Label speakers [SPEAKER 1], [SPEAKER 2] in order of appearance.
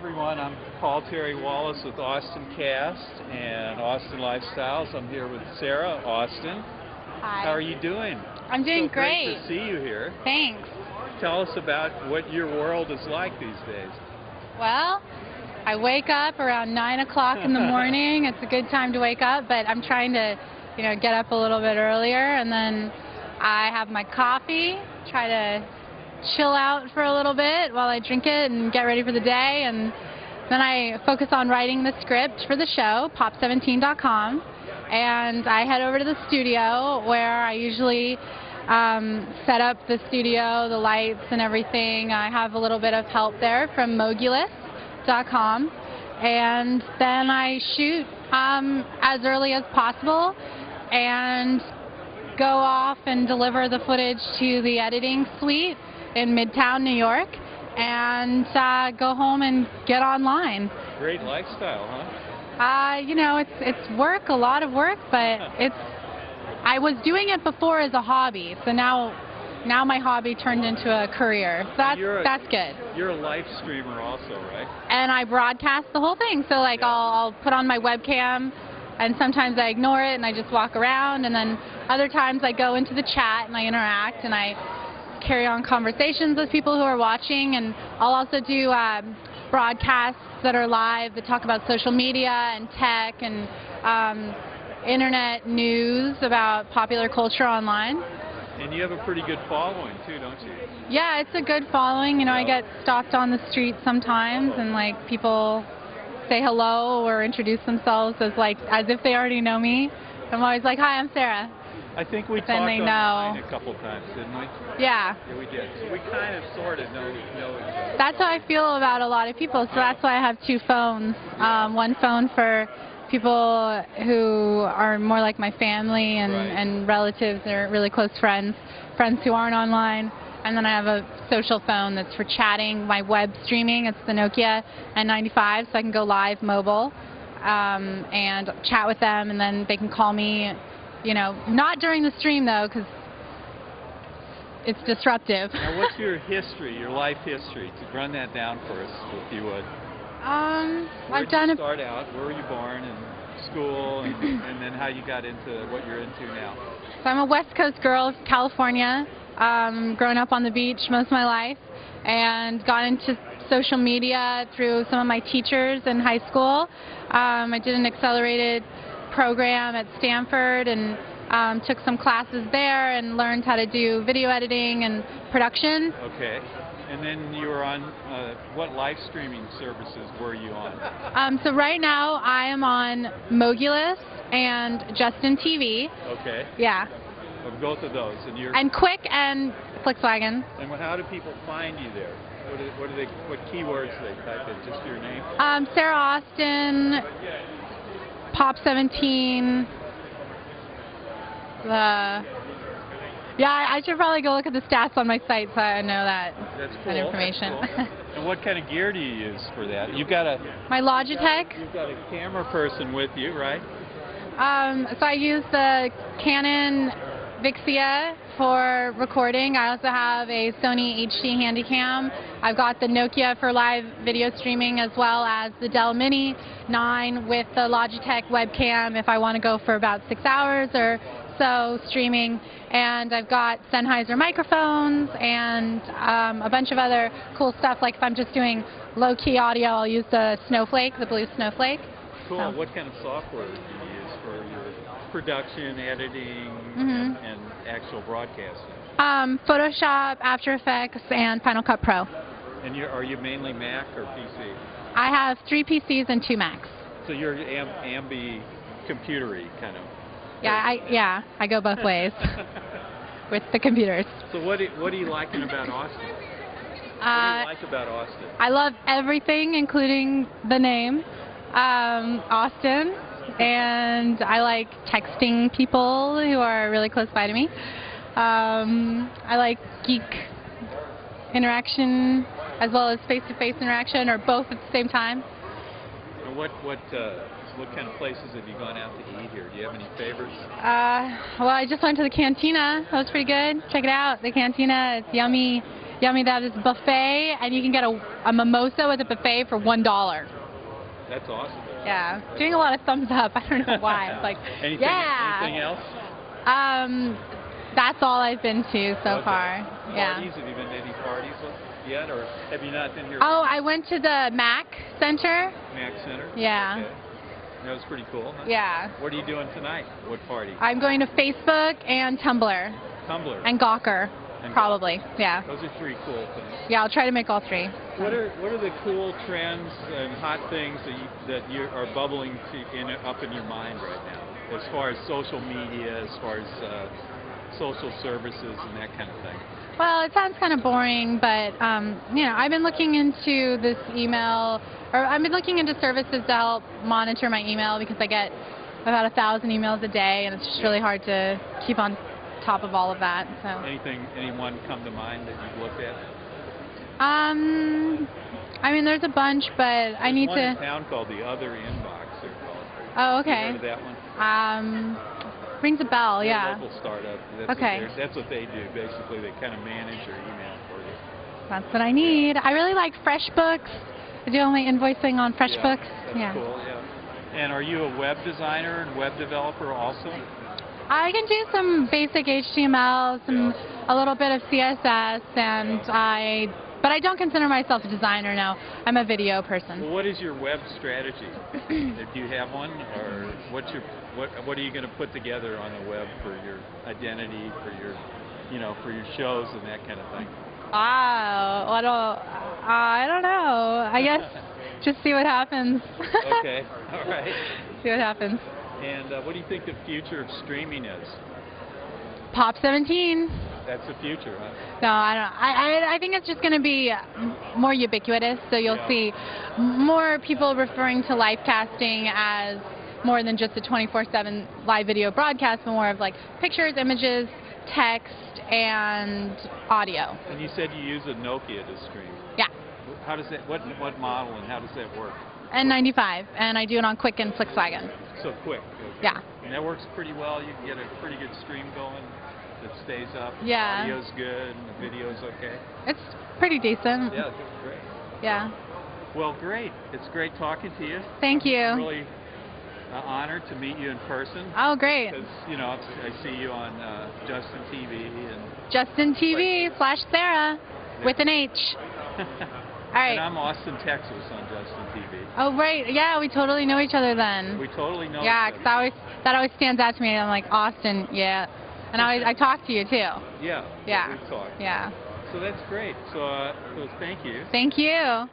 [SPEAKER 1] everyone. I'm Terry Walhus with AustinCast and AustinLifestyles. I'm here with Sarah, Austin.
[SPEAKER 2] Hi.
[SPEAKER 1] How are you doing?
[SPEAKER 2] I'm doing great.
[SPEAKER 1] Great to see you here.
[SPEAKER 2] Thanks.
[SPEAKER 1] Tell us about what your world is like these days.
[SPEAKER 2] Well, I wake up around 9 o'clock in the morning. It's a good time to wake up, but I'm trying to, get up a little bit earlier, and then I have my coffee, try to chill out for a little bit while I drink it and get ready for the day, and then I focus on writing the script for the show, pop17.com, and I head over to the studio where I usually set up the studio, the lights and everything. I have a little bit of help there from Mogulus.com, and then I shoot as early as possible and go off and deliver the footage to the editing suite in Midtown, New York, and go home and get online.
[SPEAKER 1] Great lifestyle, huh?
[SPEAKER 2] It's work, a lot of work, but I was doing it before as a hobby, so now my hobby turned into a career. So that's good.
[SPEAKER 1] You're a live streamer also, right?
[SPEAKER 2] And I broadcast the whole thing, so I'll put on my webcam, and sometimes I ignore it and I just walk around, and then other times I go into the chat and I interact and I carry on conversations with people who are watching, and I'll also do broadcasts that are live that talk about social media and tech and internet news about popular culture online.
[SPEAKER 1] And you have a pretty good following too, don't you?
[SPEAKER 2] Yeah, it's a good following. I get stopped on the street sometimes, and people say hello or introduce themselves as if they already know me. I'm always like, "Hi, I'm Sarah."
[SPEAKER 1] I think we talked online a couple times, didn't we?
[SPEAKER 2] Yeah.
[SPEAKER 1] Yeah, we did. So we kind of sort of know each other.
[SPEAKER 2] That's how I feel about a lot of people, so that's why I have two phones. One phone for people who are more like my family and relatives or really close friends who aren't online. And then I have a social phone that's for chatting, my web streaming. It's the Nokia N95, so I can go live mobile and chat with them, and then they can call me. Not during the stream, though, because it's disruptive.
[SPEAKER 1] Now, what's your history, your life history? To run that down for us, if you would.
[SPEAKER 2] Where did you
[SPEAKER 1] start out? Where were you born, and school, and then how you got into what you're into now?
[SPEAKER 2] So I'm a West Coast girl, California. Grown up on the beach most of my life, and got into social media through some of my teachers in high school. I did an accelerated program at Stanford and took some classes there and learned how to do video editing and production.
[SPEAKER 1] Okay. And then you were on, what live streaming services were you on?
[SPEAKER 2] So right now I am on Mogulus and Justin TV.
[SPEAKER 1] Okay.
[SPEAKER 2] Yeah.
[SPEAKER 1] Of both of those.
[SPEAKER 2] And Quick and Volkswagen.
[SPEAKER 1] And how do people find you there? What keywords do they type in? Just your name?
[SPEAKER 2] Sarah Austin, Pop17. I should probably go look at the stats on my site so I know that information.
[SPEAKER 1] That's cool. And what kind of gear do you use for that? You've got
[SPEAKER 2] my Logitech.
[SPEAKER 1] You've got a camera person with you, right?
[SPEAKER 2] So I use the Canon Vixia for recording. I also have a Sony HD Handycam. I've got the Nokia for live video streaming, as well as the Dell Mini 9 with the Logitech webcam if I want to go for about 6 hours or so streaming. And I've got Sennheiser microphones and a bunch of other cool stuff. Like if I'm just doing low-key audio, I'll use the Snowflake, the Blue Snowflake.
[SPEAKER 1] Cool. So. What kind of software do you use for your production, editing, and actual broadcasting?
[SPEAKER 2] Photoshop, After Effects, and Final Cut Pro.
[SPEAKER 1] And are you mainly Mac or PC?
[SPEAKER 2] I have 3 PCs and 2 Macs.
[SPEAKER 1] So you're ambi computery kind of.
[SPEAKER 2] Yeah, I go both ways with the computers.
[SPEAKER 1] So what are you liking about Austin? What do you like about Austin?
[SPEAKER 2] I love everything, including the name, Austin. And I like texting people who are really close by to me. I like geek interaction as well as face-to-face interaction, or both at the same time.
[SPEAKER 1] And what kind of places have you gone out to eat here? Do you have any favorites?
[SPEAKER 2] Well, I just went to the Cantina. That was pretty good. Check it out. The Cantina, it's yummy Yummy, that is buffet, and you can get a mimosa with a buffet for $1.
[SPEAKER 1] That's awesome.
[SPEAKER 2] Yeah, doing a lot of thumbs up. I don't know why. It's like,
[SPEAKER 1] anything,
[SPEAKER 2] yeah.
[SPEAKER 1] Anything else?
[SPEAKER 2] That's all I've been to so far. Yeah.
[SPEAKER 1] Parties? Have you been to any parties yet, or have you not been here?
[SPEAKER 2] Oh, I went to the MAC Center.
[SPEAKER 1] MAC Center?
[SPEAKER 2] Yeah.
[SPEAKER 1] Okay. That was pretty cool, huh?
[SPEAKER 2] Yeah.
[SPEAKER 1] What are you doing tonight? What party?
[SPEAKER 2] I'm going to Facebook and Tumblr.
[SPEAKER 1] Tumblr.
[SPEAKER 2] And Gawker, probably. Yeah.
[SPEAKER 1] Those are 3 cool things.
[SPEAKER 2] Yeah, I'll try to make all 3.
[SPEAKER 1] What are the cool trends and hot things that you are bubbling up in your mind right now, as far as social media, as far as social services and that kind of thing?
[SPEAKER 2] Well, it sounds kind of boring, but you know, I've been looking into this email, or I've been looking into services to help monitor my email because I get about 1,000 emails a day, and it's just really hard to keep on top of all of that. So.
[SPEAKER 1] Anyone come to mind that you've looked at?
[SPEAKER 2] I mean, there's a bunch, but I need to.
[SPEAKER 1] There's one in town called the Other Inbox. They're called.
[SPEAKER 2] Oh, okay.
[SPEAKER 1] You heard of that one?
[SPEAKER 2] Rings a bell,
[SPEAKER 1] They're
[SPEAKER 2] yeah.
[SPEAKER 1] a local startup. That's what they do. Basically, they kind of manage your email for you.
[SPEAKER 2] That's what I need. I really like FreshBooks. I do all my invoicing on FreshBooks.
[SPEAKER 1] That's cool, yeah. And are you a web designer and web developer also?
[SPEAKER 2] I can do some basic HTML, a little bit of CSS, but I don't consider myself a designer now. I'm a video person.
[SPEAKER 1] Well, what is your web strategy? Do you have one, or what are you going to put together on the web for your identity, for your, for your shows and that kind of thing?
[SPEAKER 2] I don't know. I guess just see what happens.
[SPEAKER 1] Okay, all right.
[SPEAKER 2] See what happens.
[SPEAKER 1] And what do you think the future of streaming is?
[SPEAKER 2] Pop 17.
[SPEAKER 1] That's the future, huh?
[SPEAKER 2] No, I don't. I think it's just going to be more ubiquitous. So you'll see more people referring to live casting as more than just a 24/7 live video broadcast, but more of like pictures, images, text, and audio.
[SPEAKER 1] And you said you use a Nokia to stream.
[SPEAKER 2] Yeah.
[SPEAKER 1] How does that? What model and how does that work?
[SPEAKER 2] N95, and I do it on Quick and Flixwagen.
[SPEAKER 1] So Quick. Okay.
[SPEAKER 2] Yeah.
[SPEAKER 1] And that works pretty well. You can get a pretty good stream going that stays up.
[SPEAKER 2] Yeah.
[SPEAKER 1] Audio's good and the video's okay.
[SPEAKER 2] It's pretty decent.
[SPEAKER 1] Yeah, it's great.
[SPEAKER 2] Yeah.
[SPEAKER 1] Well, great. It's great talking to you.
[SPEAKER 2] Thank you.
[SPEAKER 1] I'm really honored to meet you in person.
[SPEAKER 2] Oh, great.
[SPEAKER 1] Because, I see you on Justin TV. And
[SPEAKER 2] Justin TV / Sarah with an H. All right.
[SPEAKER 1] And I'm Austin, Texas on Justin TV.
[SPEAKER 2] Oh, right. Yeah, we totally know each other then.
[SPEAKER 1] We totally know
[SPEAKER 2] Yeah,
[SPEAKER 1] each other.
[SPEAKER 2] because that always stands out to me. I'm like, Austin, yeah. And I talk to you, too.
[SPEAKER 1] Yeah.
[SPEAKER 2] Yeah.
[SPEAKER 1] We talk.
[SPEAKER 2] Yeah.
[SPEAKER 1] So that's great. So thank you.
[SPEAKER 2] Thank you.